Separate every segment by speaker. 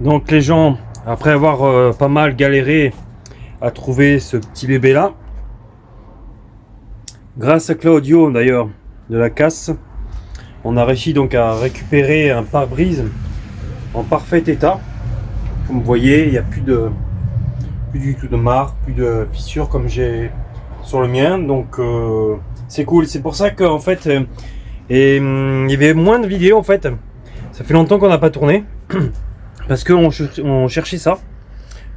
Speaker 1: Donc les gens, après avoir pas mal galéré à trouver ce petit bébé là, grâce à Claudio d'ailleurs de la casse, on a réussi donc à récupérer un pare-brise en parfait état. Comme vous voyez, il n'y a plus du tout de marque, plus de fissures comme j'ai sur le mien, donc c'est cool. C'est pour ça qu'en fait il y avait moins de vidéos en fait. Ça fait longtemps qu'on n'a pas tourné parce qu'on cherchait ça,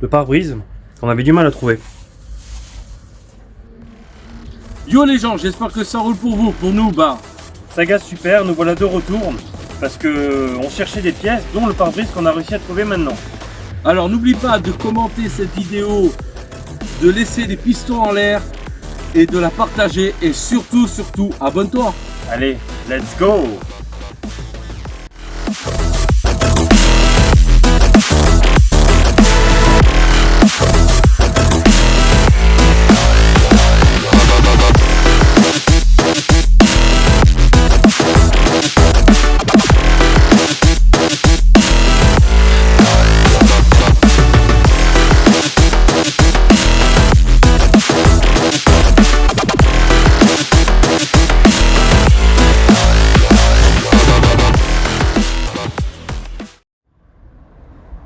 Speaker 1: le pare-brise, on avait du mal à trouver.
Speaker 2: Yo les gens, j'espère que ça roule pour vous. Pour nous, bah
Speaker 1: Saga super, nous voilà de retour parce que on cherchait des pièces, dont le pare-brise qu'on a réussi à trouver maintenant.
Speaker 2: alors n'oublie pas de commenter cette vidéo, de laisser des pistons en l'air et de la partager et surtout abonne-toi.
Speaker 1: Allez, let's go!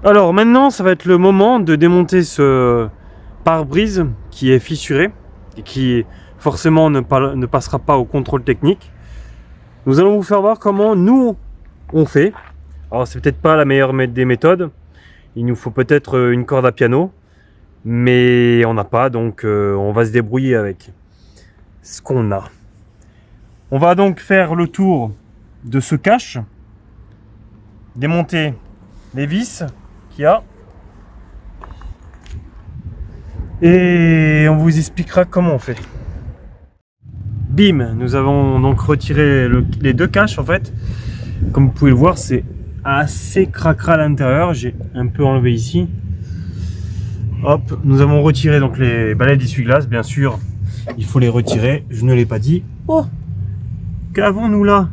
Speaker 1: Alors maintenant, ça va être le moment de démonter ce pare-brise qui est fissuré et qui forcément ne passera pas au contrôle technique. Nous allons vous faire voir comment nous on fait. Alors c'est peut-être pas la meilleure des méthodes. Il nous faut peut-être une corde à piano, mais on n'a pas, donc on va se débrouiller avec ce qu'on a. On va donc faire le tour de ce cache, démonter les vis qu'il y a, et on vous expliquera comment on fait. Bim, nous avons donc retiré les deux caches en fait. Comme vous pouvez le voir, c'est assez cracra à l'intérieur. J'ai un peu enlevé ici. Hop, nous avons retiré donc les balais d'essuie-glace, bien sûr. Il faut les retirer, je ne l'ai pas dit. Oh, qu'avons-nous là?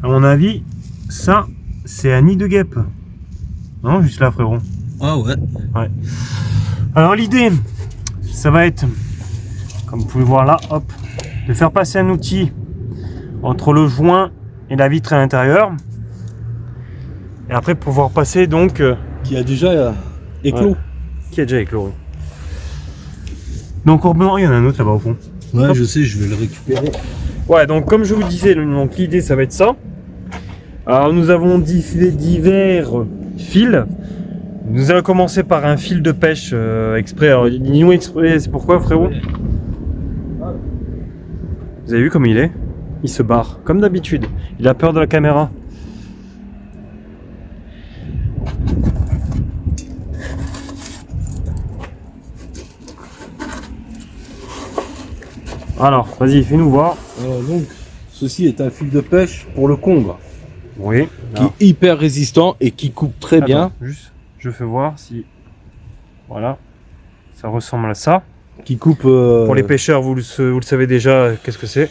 Speaker 1: À mon avis, ça, c'est un nid de guêpe. Non, juste là, frérot.
Speaker 2: Ah ouais.
Speaker 1: Ouais. Alors l'idée, ça va être, comme vous pouvez voir là, hop, de faire passer un outil entre le joint et la vitre à l'intérieur. Et après pouvoir passer donc...
Speaker 2: Qui a déjà éclos.
Speaker 1: Ouais. Qui a déjà éclos. Oui. Donc au il y en a un autre là-bas au fond.
Speaker 2: Ouais,
Speaker 1: hop.
Speaker 2: je sais, je vais le récupérer.
Speaker 1: Ouais, donc comme je vous disais, donc l'idée ça va être ça. Alors nous avons divers fils. Nous allons commencer par un fil de pêche exprès. Alors dis-nous exprès, c'est pourquoi frérot? Vous avez vu comme il est? Il se barre, comme d'habitude. Il a peur de la caméra. Alors, vas-y, fais-nous voir.
Speaker 2: Donc, ceci est un fil de pêche pour le congre.
Speaker 1: Oui.
Speaker 2: Qui est hyper résistant et qui coupe très bien.
Speaker 1: Attends, juste, je fais voir si... Voilà. Ça ressemble à ça.
Speaker 2: Qui coupe...
Speaker 1: Pour les pêcheurs, vous le savez déjà, qu'est-ce que c'est?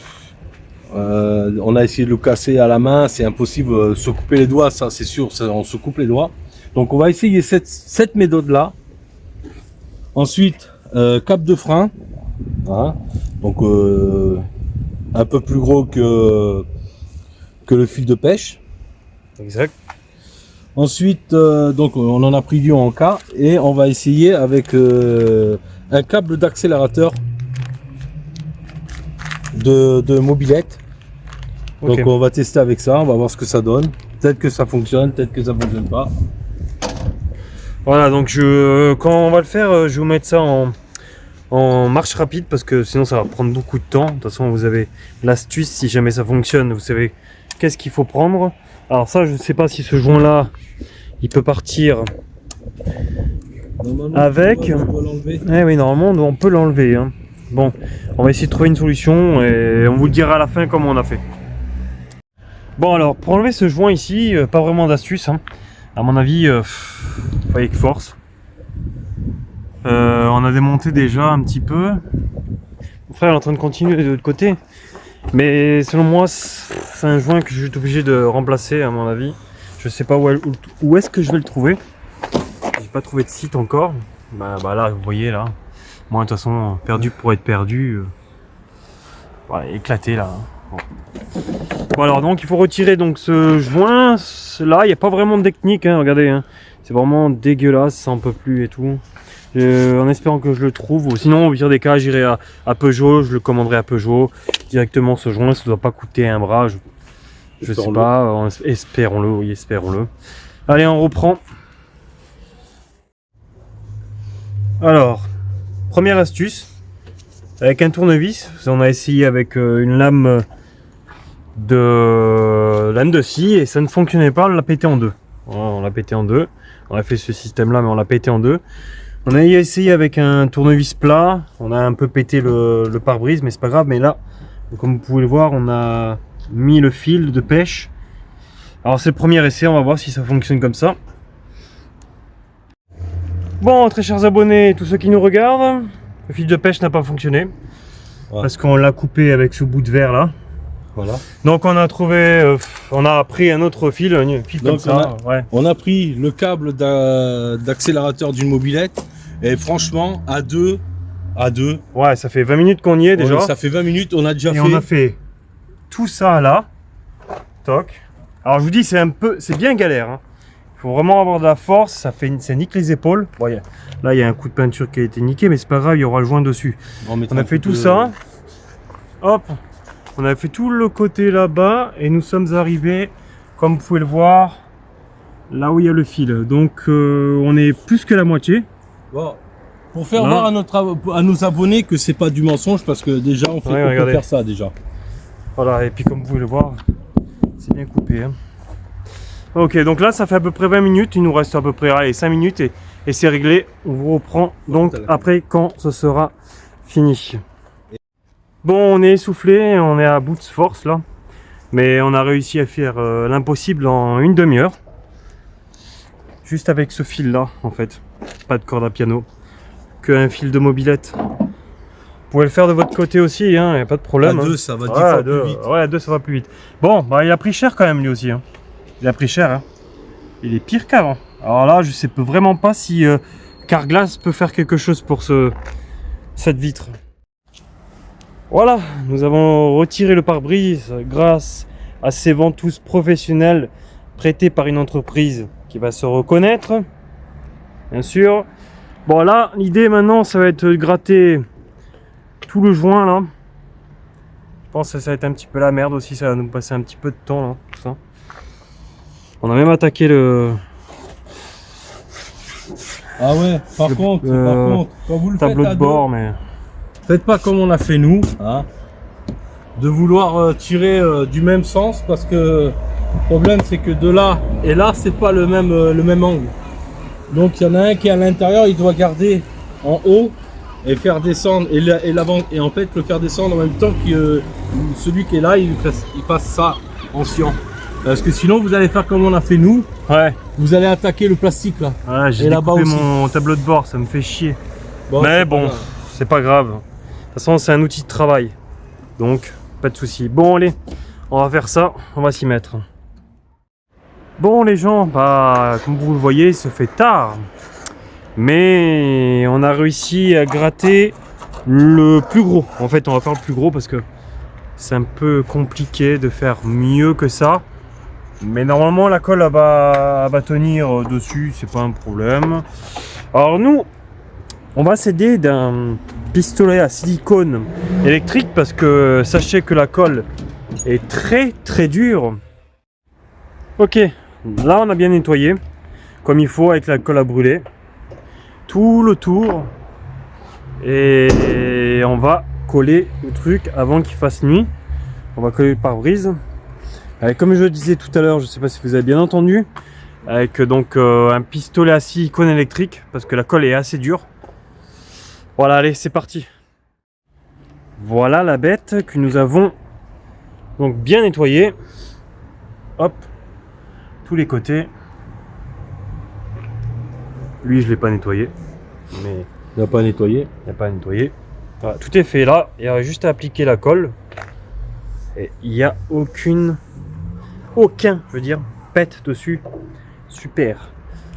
Speaker 2: on a essayé de le casser à la main, c'est impossible. Se couper les doigts, ça c'est sûr, on se coupe les doigts. Donc on va essayer cette méthode-là. Ensuite, cap de frein. Hein. Donc un peu plus gros que le fil de pêche.
Speaker 1: Exact.
Speaker 2: Ensuite, donc on en a pris du en cas et on va essayer avec un câble d'accélérateur de mobilette.
Speaker 1: Okay.
Speaker 2: Donc on va tester avec ça, on va voir ce que ça donne. Peut-être que ça fonctionne, peut-être que ça fonctionne pas.
Speaker 1: Voilà, donc quand on va le faire, je vais vous mettre ça en marche rapide parce que sinon ça va prendre beaucoup de temps. De toute façon, vous avez l'astuce si jamais ça fonctionne, vous savez qu'est-ce qu'il faut prendre. Alors ça, je ne sais pas si ce joint là, il peut partir avec. Eh oui, normalement on peut l'enlever. Hein. Bon, on va essayer de trouver une solution et on vous le dira à la fin comment on a fait. Bon alors, pour enlever ce joint ici, pas vraiment d'astuce. Hein. À mon avis, faut avec force. On a démonté déjà un petit peu. Mon frère est en train de continuer de l'autre côté. Mais selon moi, c'est un joint que je suis obligé de remplacer à mon avis. Je sais pas où est-ce que je vais le trouver. j'ai pas trouvé de site encore. Bah là, vous voyez là. Moi, de toute façon, perdu pour être perdu. Voilà, éclaté là. Bon alors donc il faut retirer donc ce joint. Là, il n'y a pas vraiment de technique. Hein, regardez, hein. C'est vraiment dégueulasse, ça en peut plus et tout. En espérant que je le trouve. Ou sinon, au pire des cas, j'irai à Peugeot. Je le commanderai à Peugeot directement ce joint. Ça ne doit pas coûter un bras. Je sais pas. Espérons-le. Oui, espérons-le. Allez, on reprend. Alors, première astuce, avec un tournevis, on a essayé avec une lame de scie et ça ne fonctionnait pas, on l'a pété en deux. Voilà, on l'a pété en deux, on a fait ce système là mais on l'a pété en deux. On a essayé avec un tournevis plat, on a un peu pété le pare-brise mais c'est pas grave, mais là, comme vous pouvez le voir, on a mis le fil de pêche. Alors c'est le premier essai, on va voir si ça fonctionne comme ça. Bon, très chers abonnés, tous ceux qui nous regardent, le fil de pêche n'a pas fonctionné. Ouais. Parce qu'on l'a coupé avec ce bout de verre là. Voilà. Donc on a trouvé, on a pris un autre fil, comme ça.
Speaker 2: On a pris le câble d'accélérateur d'une mobilette et franchement à deux.
Speaker 1: Ouais, ça fait 20 minutes qu'on y est déjà.
Speaker 2: Ouais, ça fait 20 minutes, on a déjà
Speaker 1: on a fait tout ça là. Toc. Alors je vous dis, c'est bien galère. Hein. Il faut vraiment avoir de la force, ça nique les épaules. Bon, là, il y a un coup de peinture qui a été niqué, mais c'est pas grave, il y aura le joint dessus. On a fait tout ça. Hop, on a fait tout le côté là-bas et nous sommes arrivés, comme vous pouvez le voir, là où il y a le fil. Donc, on est plus que la moitié.
Speaker 2: Bon, pour faire voir à nos abonnés que c'est pas du mensonge, parce que déjà, on peut faire ça déjà.
Speaker 1: Voilà, et puis comme vous pouvez le voir, c'est bien coupé. Hein. Ok, donc là ça fait à peu près 20 minutes, il nous reste à peu près allez, 5 minutes et c'est réglé. On vous reprend donc après quand ce sera fini. Bon, on est essoufflé, on est à bout de force là, mais on a réussi à faire l'impossible en une demi-heure. Juste avec ce fil là en fait, pas de corde à piano, qu'un fil de mobilette. Vous pouvez le faire de votre côté aussi, il n'y a pas de problème.
Speaker 2: À deux, ça va 10 fois plus vite.
Speaker 1: Ouais, à deux ça va plus vite. Bon, bah il a pris cher quand même lui aussi. Hein. Il a pris cher, hein. Il est pire qu'avant. Alors là, je sais vraiment pas si Carglass peut faire quelque chose pour cette vitre. Voilà, nous avons retiré le pare-brise grâce à ces ventouses professionnelles prêtées par une entreprise qui va se reconnaître, bien sûr. Bon là, l'idée maintenant, ça va être de gratter tout le joint là. Je pense que ça va être un petit peu la merde aussi, ça va nous passer un petit peu de temps là, tout ça. On a même attaqué le...
Speaker 2: Ah ouais, par contre, quand vous le
Speaker 1: tableau
Speaker 2: faites
Speaker 1: de bord, mais...
Speaker 2: Faites pas comme on a fait nous, hein, de vouloir tirer du même sens, parce que le problème c'est que de là et là, c'est pas le même angle. Donc il y en a un qui est à l'intérieur, il doit garder en haut et faire descendre, et en fait le faire descendre en même temps que celui qui est là, il fasse ça en sciant. Parce que sinon vous allez faire comme on a fait nous.
Speaker 1: Ouais.
Speaker 2: Vous allez attaquer le plastique là.
Speaker 1: Ouais, j'ai découpé mon tableau de bord, ça me fait chier. Bon, mais bon, c'est pas grave. De toute façon, c'est un outil de travail. Donc, pas de souci. Bon, allez, on va faire ça, on va s'y mettre. Bon les gens, bah comme vous le voyez, il se fait tard. Mais on a réussi à gratter le plus gros. En fait, on va faire le plus gros parce que c'est un peu compliqué de faire mieux que ça. Mais normalement la colle elle va tenir dessus, c'est pas un problème. Alors nous, on va s'aider d'un pistolet à silicone électrique parce que sachez que la colle est très dure. Ok, là on a bien nettoyé comme il faut avec la colle à brûler tout le tour et on va coller le truc avant qu'il fasse nuit. On va coller le pare-brise. Comme je le disais tout à l'heure, je ne sais pas si vous avez bien entendu, avec donc un pistolet à silicone électrique parce que la colle est assez dure. Voilà, allez, c'est parti. Voilà la bête que nous avons donc bien nettoyée. Hop, tous les côtés. Lui, je l'ai pas nettoyé, mais
Speaker 2: il n'a pas nettoyé.
Speaker 1: Il n'a pas nettoyé. Voilà, tout est fait là. Il y a juste à appliquer la colle. Et il n'y a aucun, je veux dire, pète dessus. Super.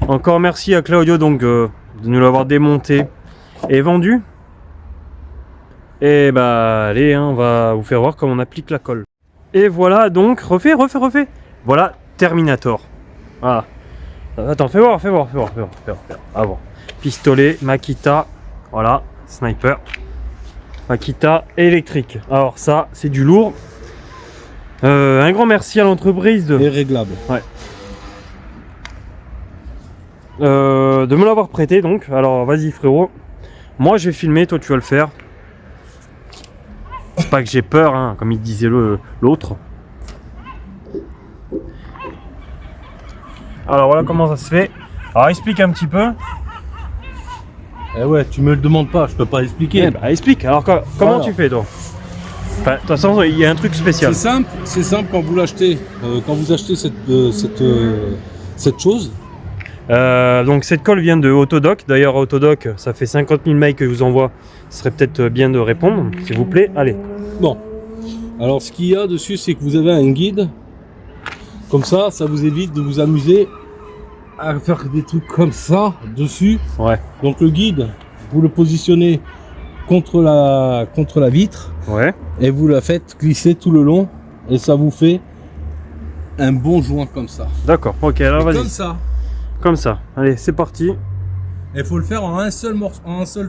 Speaker 1: Encore merci à Claudio donc de nous l'avoir démonté et vendu. Et bah allez, hein, on va vous faire voir comment on applique la colle. Et voilà donc, refais. Voilà Terminator. Voilà. Attends, fais voir. Avant. Pistolet, Makita, voilà, sniper. Makita électrique. Alors ça, c'est du lourd. Un grand merci à l'entreprise
Speaker 2: Et réglable.
Speaker 1: De me l'avoir prêté donc. Alors vas-y frérot. Moi je vais filmer, toi tu vas le faire. C'est pas que j'ai peur, hein, comme il disait l'autre. Alors voilà comment ça se fait. Alors explique un petit peu.
Speaker 2: Eh ouais, tu me le demandes pas, je peux pas expliquer.
Speaker 1: Eh bah, explique. Alors comment tu fais toi? Enfin, de toute façon, il y a un truc spécial.
Speaker 2: C'est simple quand vous l'achetez, quand vous achetez cette chose.
Speaker 1: Donc cette colle vient de Autodoc. D'ailleurs Autodoc, ça fait 50 000 mails que je vous envoie. Ce serait peut-être bien de répondre, s'il vous plaît. Allez.
Speaker 2: Bon. Alors ce qu'il y a dessus, c'est que vous avez un guide. Comme ça vous évite de vous amuser à faire des trucs comme ça dessus.
Speaker 1: Ouais.
Speaker 2: Donc le guide, vous le positionnez contre la vitre.
Speaker 1: Ouais.
Speaker 2: Et vous la faites glisser tout le long. Et ça vous fait un bon joint comme ça.
Speaker 1: D'accord. Ok, alors vas-y.
Speaker 2: Comme ça.
Speaker 1: Comme ça. Allez, c'est parti.
Speaker 2: Il faut le faire en un seul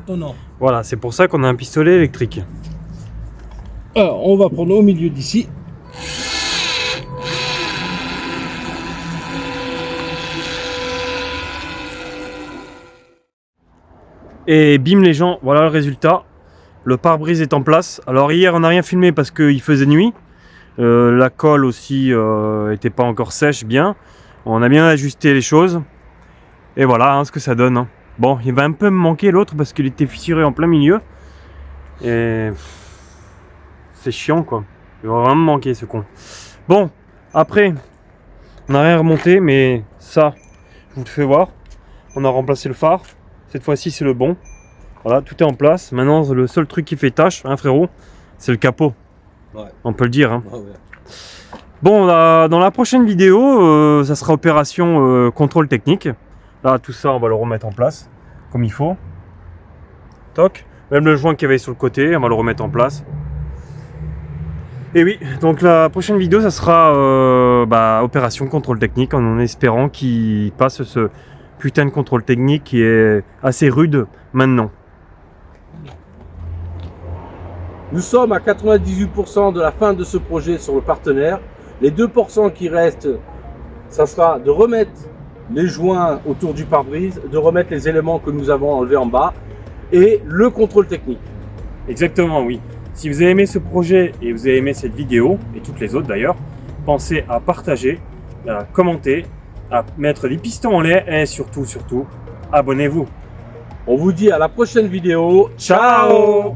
Speaker 2: tenant.
Speaker 1: Voilà, c'est pour ça qu'on a un pistolet électrique.
Speaker 2: Alors, on va prendre au milieu d'ici.
Speaker 1: Et bim les gens, voilà le résultat. Le pare-brise est en place. Alors hier on n'a rien filmé parce qu'il faisait nuit. La colle aussi était pas encore sèche bien. On a bien ajusté les choses. Et voilà hein, ce que ça donne. Hein. Bon, il va un peu me manquer l'autre parce qu'il était fissuré en plein milieu. Et c'est chiant quoi. Il va vraiment me manquer ce con. Bon, après, on n'a rien remonté, mais ça, je vous le fais voir. On a remplacé le phare. Cette fois-ci, c'est le bon. Voilà, tout est en place. Maintenant, le seul truc qui fait tâche, hein, frérot, c'est le capot.
Speaker 2: Ouais.
Speaker 1: On peut le dire. Hein.
Speaker 2: Ouais.
Speaker 1: Bon, dans la prochaine vidéo, ça sera opération contrôle technique. Là, tout ça, on va le remettre en place comme il faut. Toc. Même le joint qu'il y avait sur le côté, on va le remettre en place. Et oui, donc la prochaine vidéo, ça sera opération contrôle technique en espérant qu'il passe ce putain de contrôle technique qui est assez rude maintenant.
Speaker 2: Nous sommes à 98% de la fin de ce projet sur le partenaire. Les 2% qui restent, ça sera de remettre les joints autour du pare-brise, de remettre les éléments que nous avons enlevés en bas et le contrôle technique.
Speaker 1: Exactement, oui. Si vous avez aimé ce projet et vous avez aimé cette vidéo, et toutes les autres d'ailleurs, pensez à partager, à commenter, à mettre des pistons en l'air et surtout, abonnez-vous.
Speaker 2: On vous dit à la prochaine vidéo. Ciao!